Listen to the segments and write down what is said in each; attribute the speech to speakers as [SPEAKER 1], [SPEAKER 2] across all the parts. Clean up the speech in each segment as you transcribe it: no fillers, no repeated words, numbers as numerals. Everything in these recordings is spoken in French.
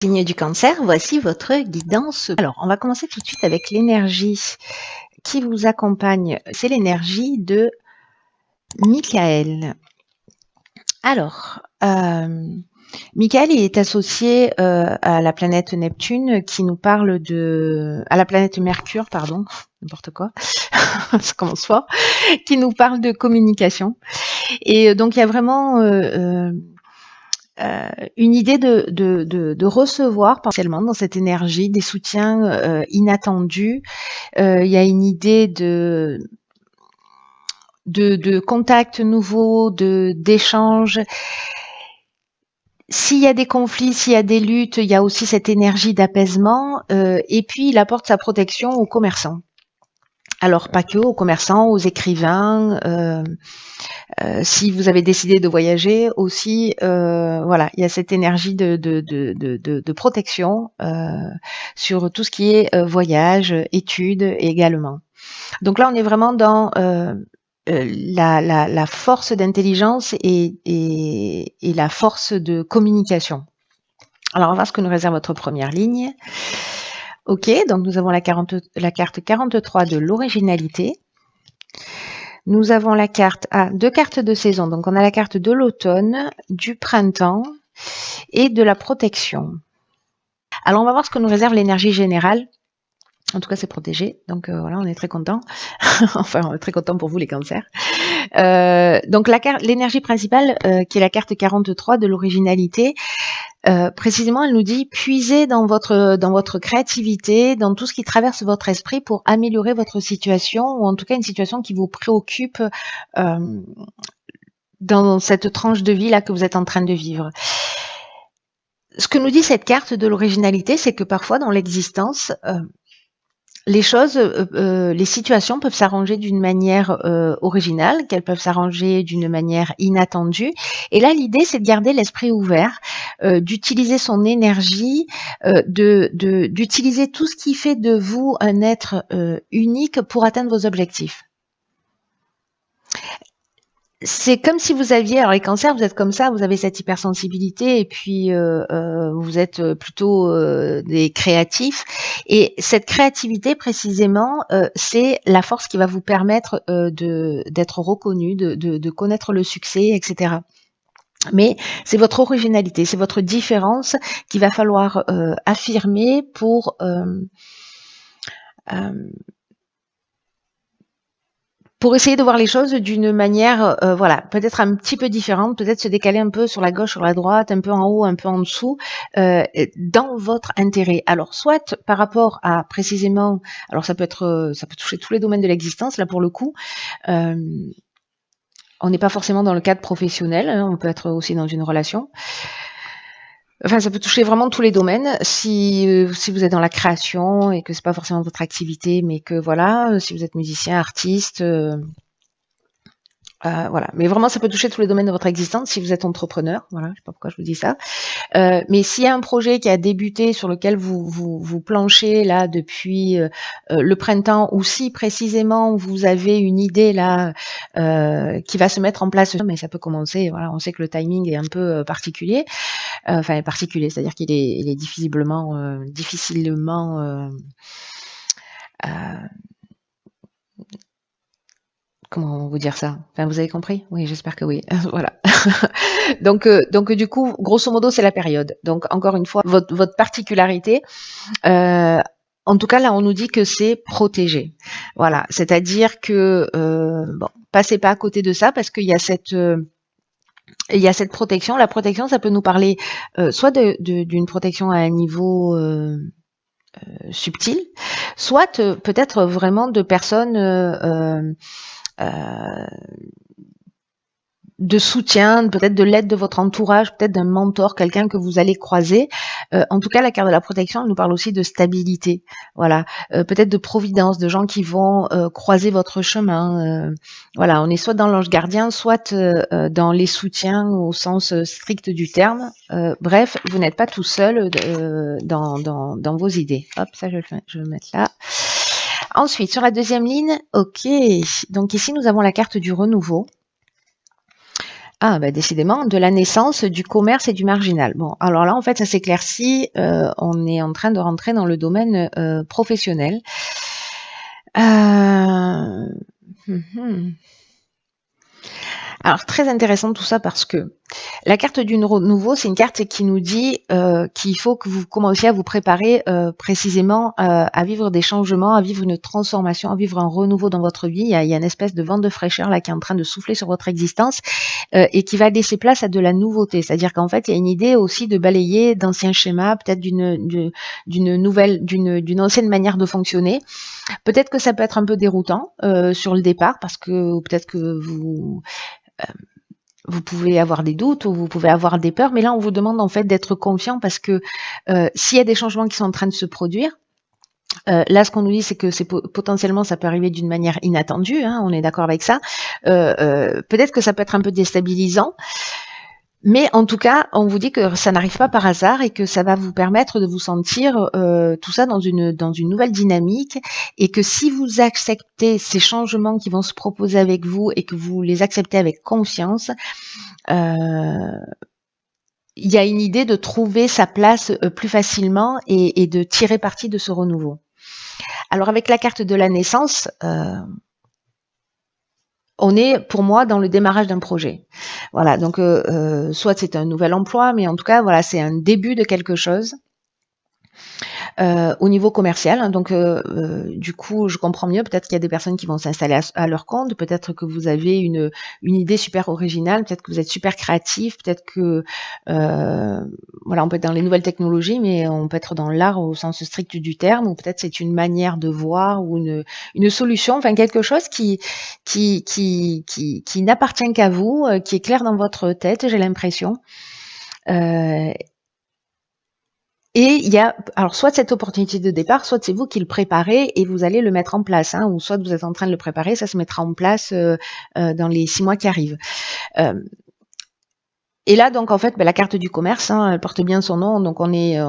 [SPEAKER 1] Signe du Cancer, voici votre guidance. Alors, on va commencer tout de suite avec l'énergie qui vous accompagne. C'est l'énergie de Michael. Alors, Michael est associé à la planète Neptune qui nous parle à la planète Mercure, pardon, n'importe quoi, ça commence fort, qui nous parle de communication. Et donc, il y a vraiment une idée de recevoir potentiellement dans cette énergie des soutiens inattendus. Il y a une idée de contacts nouveaux, d'échanges. S'il y a des conflits, s'il y a des luttes, il y a aussi cette énergie d'apaisement. Et puis, il apporte sa protection aux commerçants. Alors, pas que aux commerçants, aux écrivains. Si vous avez décidé de voyager aussi, voilà, il y a cette énergie de protection sur tout ce qui est voyage, études également. Donc là, on est vraiment dans la force d'intelligence et la force de communication. Alors, on va voir ce que nous réserve votre première ligne. Ok, donc nous avons la carte 43 de l'originalité. Nous avons la carte, deux cartes de saison. Donc, on a la carte de l'automne, du printemps et de la protection. Alors, on va voir ce que nous réserve l'énergie générale. En tout cas, c'est protégé. Donc, voilà, on est très content. Enfin, on est très content pour vous, les cancers. Donc, l'énergie principale, qui est la carte 43 de l'originalité, précisément, elle nous dit puisez dans votre créativité, dans tout ce qui traverse votre esprit pour améliorer votre situation, ou en tout cas une situation qui vous préoccupe dans cette tranche de vie là que vous êtes en train de vivre. Ce que nous dit cette carte de l'originalité, c'est que parfois dans l'existence, les choses, les situations peuvent s'arranger d'une manière originale, qu'elles peuvent s'arranger d'une manière inattendue. Et là, l'idée, c'est de garder l'esprit ouvert, d'utiliser son énergie, d'utiliser tout ce qui fait de vous un être unique pour atteindre vos objectifs. C'est comme si vous aviez, alors les cancers, vous êtes comme ça, vous avez cette hypersensibilité et puis vous êtes plutôt des créatifs. Et cette créativité, précisément, c'est la force qui va vous permettre d'être reconnu, de connaître le succès, etc. Mais c'est votre originalité, c'est votre différence qu'il va falloir affirmer pour essayer de voir les choses d'une manière, voilà, peut-être un petit peu différente, peut-être se décaler un peu sur la gauche, sur la droite, un peu en haut, un peu en dessous, dans votre intérêt. Alors, soit par rapport à précisément, alors ça peut toucher tous les domaines de l'existence, là pour le coup. On n'est pas forcément dans le cadre professionnel, hein, on peut être aussi dans une relation. Enfin, ça peut toucher vraiment tous les domaines. Si vous êtes dans la création et que c'est pas forcément votre activité, mais que voilà, si vous êtes musicien, artiste, voilà. Mais vraiment, ça peut toucher tous les domaines de votre existence si vous êtes entrepreneur. Voilà, je sais pas pourquoi je vous dis ça. Mais s'il y a un projet qui a débuté sur lequel vous planchez là depuis le printemps, ou si précisément vous avez une idée là qui va se mettre en place, mais ça peut commencer. Voilà, on sait que le timing est un peu particulier. Enfin, particulier, c'est-à-dire qu'il est difficilement comment vous dire ça? Enfin, vous avez compris? Oui, j'espère que oui. Voilà. Donc du coup, grosso modo, c'est la période. Donc encore une fois, votre particularité, en tout cas là, on nous dit que c'est protégé. Voilà, c'est-à-dire que bon, passez pas à côté de ça parce qu'il y a cette protection. La protection, ça peut nous parler soit d'une protection à un niveau subtil, soit peut-être vraiment de personnes de soutien, peut-être de l'aide de votre entourage, peut-être d'un mentor, quelqu'un que vous allez croiser. En tout cas, la carte de la protection elle nous parle aussi de stabilité, voilà, peut-être de providence, de gens qui vont croiser votre chemin. Voilà, on est soit dans l'ange gardien, soit dans les soutiens au sens strict du terme. Bref, vous n'êtes pas tout seul dans vos idées. Hop, ça je vais le mettre là. Ensuite, sur la deuxième ligne, ok. Donc ici, nous avons la carte du renouveau. Ah, bah, décidément, de la naissance, du commerce et du marginal. Bon, alors là, en fait, ça s'éclaircit. On est en train de rentrer dans le domaine professionnel. hum, hum. Alors, très intéressant tout ça parce que la carte du nouveau, c'est une carte qui nous dit qu'il faut que vous commenciez à vous préparer précisément à vivre des changements, à vivre une transformation, à vivre un renouveau dans votre vie. Il y a une espèce de vent de fraîcheur là qui est en train de souffler sur votre existence et qui va laisser place à de la nouveauté. C'est-à-dire qu'en fait, il y a une idée aussi de balayer d'anciens schémas, peut-être d'une ancienne manière de fonctionner. Peut-être que ça peut être un peu déroutant sur le départ parce que peut-être que vous pouvez avoir des doutes ou vous pouvez avoir des peurs, mais là on vous demande en fait d'être confiant parce que s'il y a des changements qui sont en train de se produire, là ce qu'on nous dit c'est que potentiellement ça peut arriver d'une manière inattendue, hein, on est d'accord avec ça. Peut-être que ça peut être un peu déstabilisant. Mais en tout cas, on vous dit que ça n'arrive pas par hasard et que ça va vous permettre de vous sentir tout ça dans une nouvelle dynamique et que si vous acceptez ces changements qui vont se proposer avec vous et que vous les acceptez avec confiance, il y a une idée de trouver sa place plus facilement et de tirer parti de ce renouveau. Alors avec la carte de la naissance, on est, pour moi, dans le démarrage d'un projet. Voilà, donc soit c'est un nouvel emploi, mais en tout cas, voilà, c'est un début de quelque chose. Au niveau commercial, hein, donc du coup, je comprends mieux. Peut-être qu'il y a des personnes qui vont s'installer à leur compte. Peut-être que vous avez une idée super originale. Peut-être que vous êtes super créatif. Peut-être que voilà, on peut être dans les nouvelles technologies, mais on peut être dans l'art au sens strict du terme. Ou peut-être c'est une manière de voir ou une solution. Enfin, quelque chose qui n'appartient qu'à vous, qui est clair dans votre tête. J'ai l'impression. Et il y a, alors soit cette opportunité de départ, soit c'est vous qui le préparez et vous allez le mettre en place, hein, ou soit vous êtes en train de le préparer, ça se mettra en place dans les 6 mois qui arrivent. Et là, donc en fait, la carte du commerce, hein, elle porte bien son nom, donc on est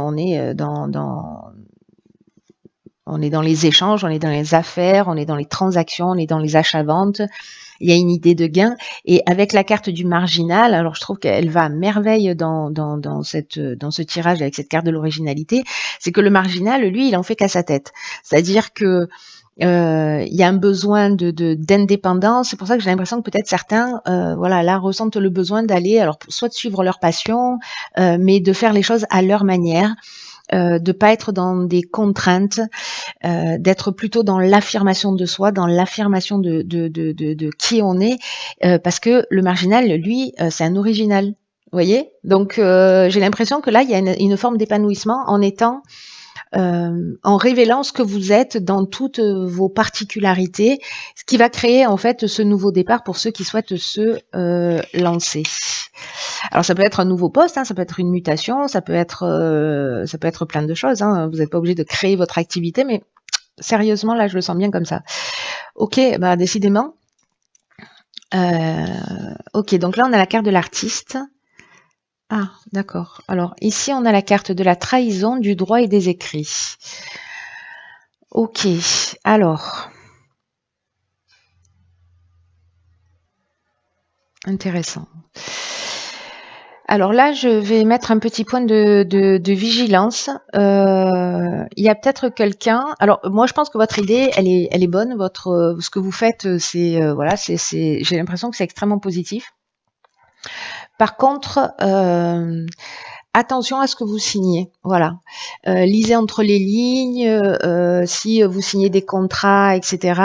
[SPEAKER 1] dans les échanges, on est dans les affaires, on est dans les transactions, on est dans les achats-ventes. Il y a une idée de gain. Et avec la carte du marginal, alors je trouve qu'elle va à merveille dans ce tirage avec cette carte de l'originalité, c'est que le marginal, lui, il en fait qu'à sa tête. C'est-à-dire que il y a un besoin d'indépendance. C'est pour ça que j'ai l'impression que peut-être certains, voilà, là ressentent le besoin d'aller, alors soit de suivre leur passion, mais de faire les choses à leur manière. De pas être dans des contraintes, d'être plutôt dans l'affirmation de soi, dans l'affirmation de qui on est, parce que le marginal, lui, c'est un original. Vous voyez? Donc j'ai l'impression que là, il y a une forme d'épanouissement en étant en révélant ce que vous êtes dans toutes vos particularités, ce qui va créer en fait ce nouveau départ pour ceux qui souhaitent se lancer. Alors ça peut être un nouveau poste, hein, ça peut être une mutation, ça peut être plein de choses. Hein. Vous n'êtes pas obligé de créer votre activité, mais sérieusement là, je le sens bien comme ça. Ok, bah décidément. Ok, donc là on a la carte de l'artiste. Ah, d'accord. Alors ici on a la carte de la trahison, du droit et des écrits. Ok, alors. Intéressant. Alors là, je vais mettre un petit point de vigilance. Il y a peut-être quelqu'un. Alors moi, je pense que votre idée, elle est bonne. Ce que vous faites, c'est voilà, j'ai l'impression que c'est extrêmement positif. Par contre, attention à ce que vous signez. Voilà, lisez entre les lignes. Si vous signez des contrats, etc.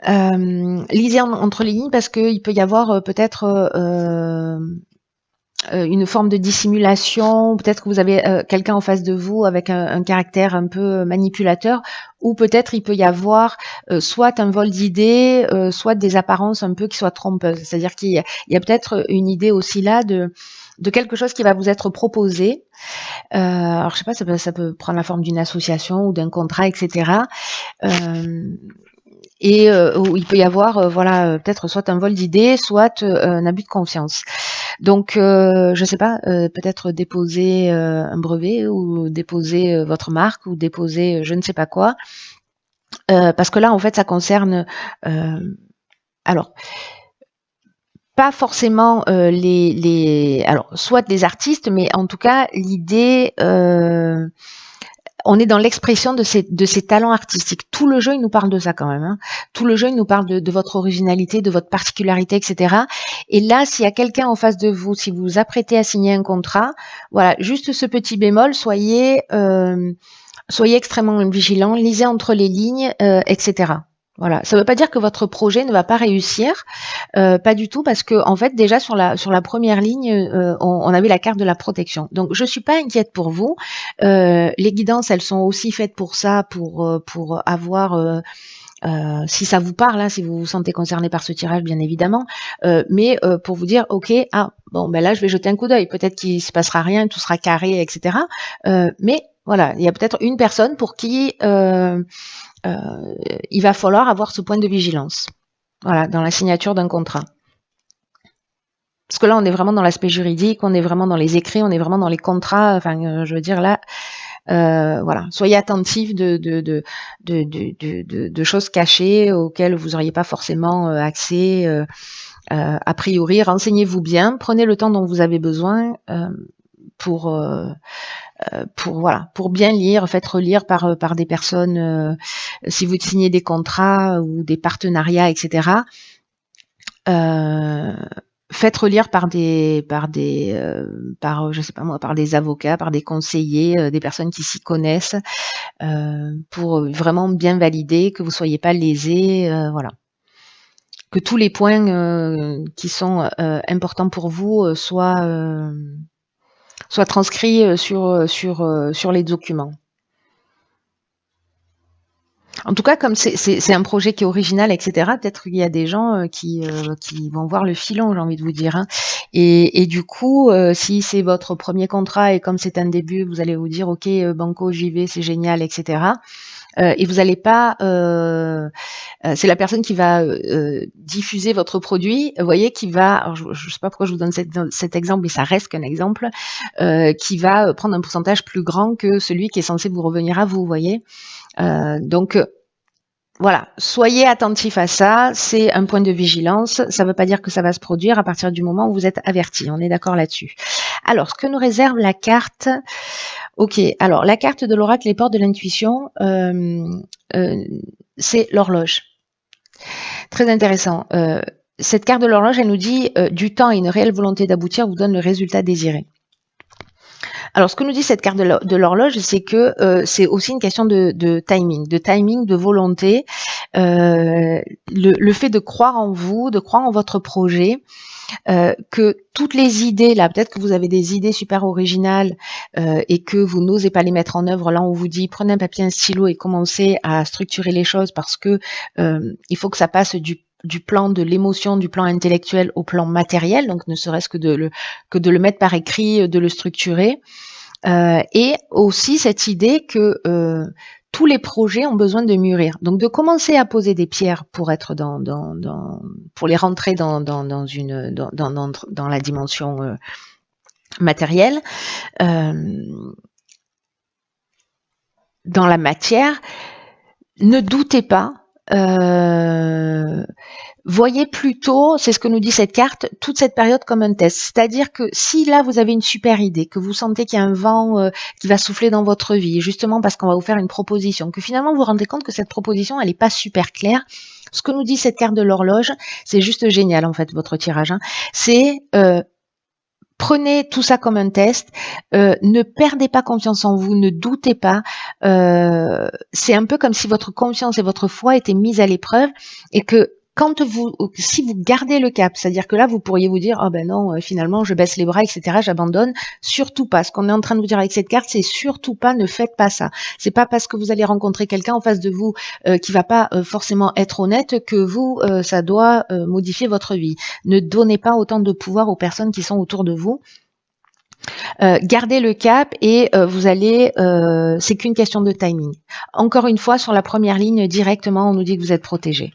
[SPEAKER 1] Lisez entre les lignes parce qu'il peut y avoir peut-être une forme de dissimulation, peut-être que vous avez quelqu'un en face de vous avec un caractère un peu manipulateur, ou peut-être il peut y avoir soit un vol d'idées, soit des apparences un peu qui soient trompeuses. C'est-à-dire qu'il y a peut-être une idée aussi là de quelque chose qui va vous être proposé. Alors je sais pas, ça peut prendre la forme d'une association ou d'un contrat, etc. Et où il peut y avoir voilà peut-être soit un vol d'idées, soit un abus de confiance. Donc je sais pas, peut-être déposer un brevet ou déposer votre marque ou déposer je ne sais pas quoi, parce que là en fait ça concerne alors pas forcément alors soit les artistes, mais en tout cas l'idée, on est dans l'expression de ces talents artistiques. Tout le jeu, il nous parle de ça quand même. Hein. Tout le jeu, il nous parle de votre originalité, de votre particularité, etc. Et là, s'il y a quelqu'un en face de vous, si vous vous apprêtez à signer un contrat, voilà, juste ce petit bémol, soyez extrêmement vigilant, lisez entre les lignes, etc. Voilà, ça ne veut pas dire que votre projet ne va pas réussir, pas du tout, parce que en fait déjà sur la première ligne, on avait la carte de la protection. Donc je suis pas inquiète pour vous. Les guidances, elles sont aussi faites pour ça, pour avoir si ça vous parle, hein, si vous vous sentez concerné par ce tirage, bien évidemment, mais pour vous dire, ok, bon, ben là, je vais jeter un coup d'œil. Peut-être qu'il se passera rien, tout sera carré, etc. Mais voilà, il y a peut-être une personne pour qui il va falloir avoir ce point de vigilance. Voilà, dans la signature d'un contrat. Parce que là, on est vraiment dans l'aspect juridique, on est vraiment dans les écrits, on est vraiment dans les contrats. Enfin, je veux dire là, voilà, soyez attentifs de choses cachées auxquelles vous n'auriez pas forcément accès. A priori, renseignez-vous bien, prenez le temps dont vous avez besoin pour bien lire, faites relire par des personnes. Si vous signez des contrats ou des partenariats, etc. Faites relire par je sais pas moi, par des avocats, par des conseillers, des personnes qui s'y connaissent, pour vraiment bien valider que vous soyez pas lésés, voilà. Que tous les points qui sont importants pour vous soient transcrits sur les documents. En tout cas, comme c'est un projet qui est original, etc., peut-être qu'il y a des gens qui vont voir le filon, j'ai envie de vous dire. Hein. Et du coup, si c'est votre premier contrat et comme c'est un début, vous allez vous dire, ok, banco, j'y vais, c'est génial, etc. Et vous n'allez pas... c'est la personne qui va diffuser votre produit, vous voyez, qui va... Alors je ne sais pas pourquoi je vous donne cet exemple, mais ça reste qu'un exemple, qui va prendre un pourcentage plus grand que celui qui est censé vous revenir à vous, vous voyez. Donc voilà, soyez attentifs à ça, c'est un point de vigilance, ça ne veut pas dire que ça va se produire à partir du moment où vous êtes averti, on est d'accord là-dessus. Alors, ce que nous réserve la carte, ok, alors la carte de l'oracle, les portes de l'intuition, c'est l'horloge. Très intéressant. Cette carte de l'horloge, elle nous dit du temps et une réelle volonté d'aboutir vous donne le résultat désiré. Alors, ce que nous dit cette carte de l'horloge, c'est que c'est aussi une question de timing, de volonté, le fait de croire en vous, de croire en votre projet, que toutes les idées, là, peut-être que vous avez des idées super originales et que vous n'osez pas les mettre en œuvre. Là, on vous dit, prenez un papier, un stylo et commencez à structurer les choses parce que il faut que ça passe du plan de l'émotion, du plan intellectuel au plan matériel, donc ne serait-ce que de le mettre par écrit, de le structurer. Et aussi cette idée que tous les projets ont besoin de mûrir. Donc de commencer à poser des pierres pour être pour les rentrer dans la dimension matérielle, dans la matière. Ne doutez pas. Voyez plutôt, c'est ce que nous dit cette carte, toute cette période comme un test. C'est-à-dire que si là vous avez une super idée, que vous sentez qu'il y a un vent qui va souffler dans votre vie, justement parce qu'on va vous faire une proposition, que finalement vous vous rendez compte que cette proposition elle n'est pas super claire, ce que nous dit cette carte de l'horloge, c'est juste génial en fait votre tirage. Hein. C'est prenez tout ça comme un test, ne perdez pas confiance en vous, ne doutez pas. C'est un peu comme si votre confiance et votre foi étaient mises à l'épreuve et que si vous gardez le cap, c'est-à-dire que là, vous pourriez vous dire, oh ben non, finalement, je baisse les bras, etc., j'abandonne. Surtout pas. Ce qu'on est en train de vous dire avec cette carte, c'est surtout pas, ne faites pas ça. C'est pas parce que vous allez rencontrer quelqu'un en face de vous qui va pas forcément être honnête que vous, ça doit modifier votre vie. Ne donnez pas autant de pouvoir aux personnes qui sont autour de vous. Gardez le cap et vous allez, c'est qu'une question de timing. Encore une fois, sur la première ligne, directement, on nous dit que vous êtes protégé.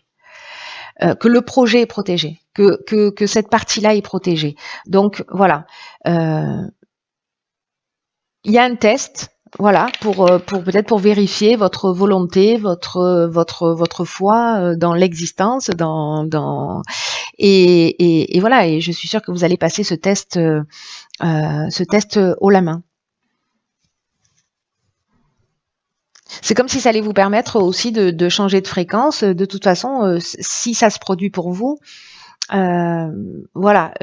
[SPEAKER 1] Que le projet est protégé, que cette partie-là est protégée. Donc voilà, il y a un test, Voilà, pour peut-être pour vérifier votre volonté, votre foi dans l'existence, et voilà. Et je suis sûre que vous allez passer ce test haut la main. C'est comme si ça allait vous permettre aussi de changer de fréquence. De toute façon, si ça se produit pour vous, voilà,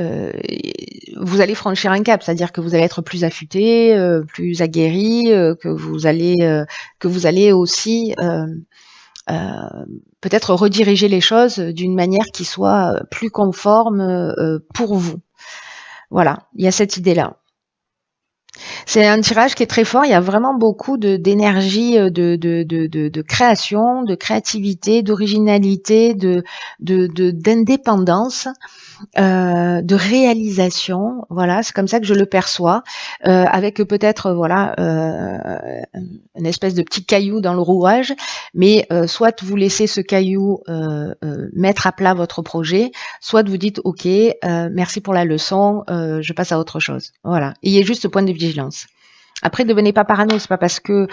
[SPEAKER 1] vous allez franchir un cap, c'est-à-dire que vous allez être plus affûté, plus aguerri, que vous allez aussi peut-être rediriger les choses d'une manière qui soit plus conforme pour vous. Voilà, il y a cette idée-là. C'est un tirage qui est très fort. Il y a vraiment beaucoup d'énergie, de création, de créativité, d'originalité, d'indépendance, de réalisation. Voilà, c'est comme ça que je le perçois, avec peut-être voilà une espèce de petit caillou dans le rouage, mais soit vous laissez ce caillou mettre à plat votre projet, soit vous dites ok, merci pour la leçon, je passe à autre chose. Voilà, ayez juste ce point de vigilance. Après, ne devenez pas parano, c'est pas parce que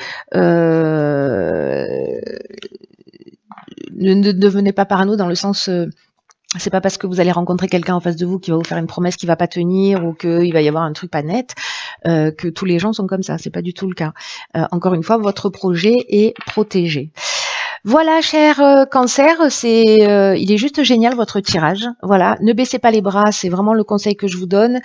[SPEAKER 1] ne devenez pas parano dans le sens c'est pas parce que vous allez rencontrer quelqu'un en face de vous qui va vous faire une promesse qui va pas tenir ou qu'il va y avoir un truc pas net, que tous les gens sont comme ça. C'est pas du tout le cas. Encore une fois, votre projet est protégé. Voilà, cher Cancer, il est juste génial votre tirage. Voilà, ne baissez pas les bras, c'est vraiment le conseil que je vous donne.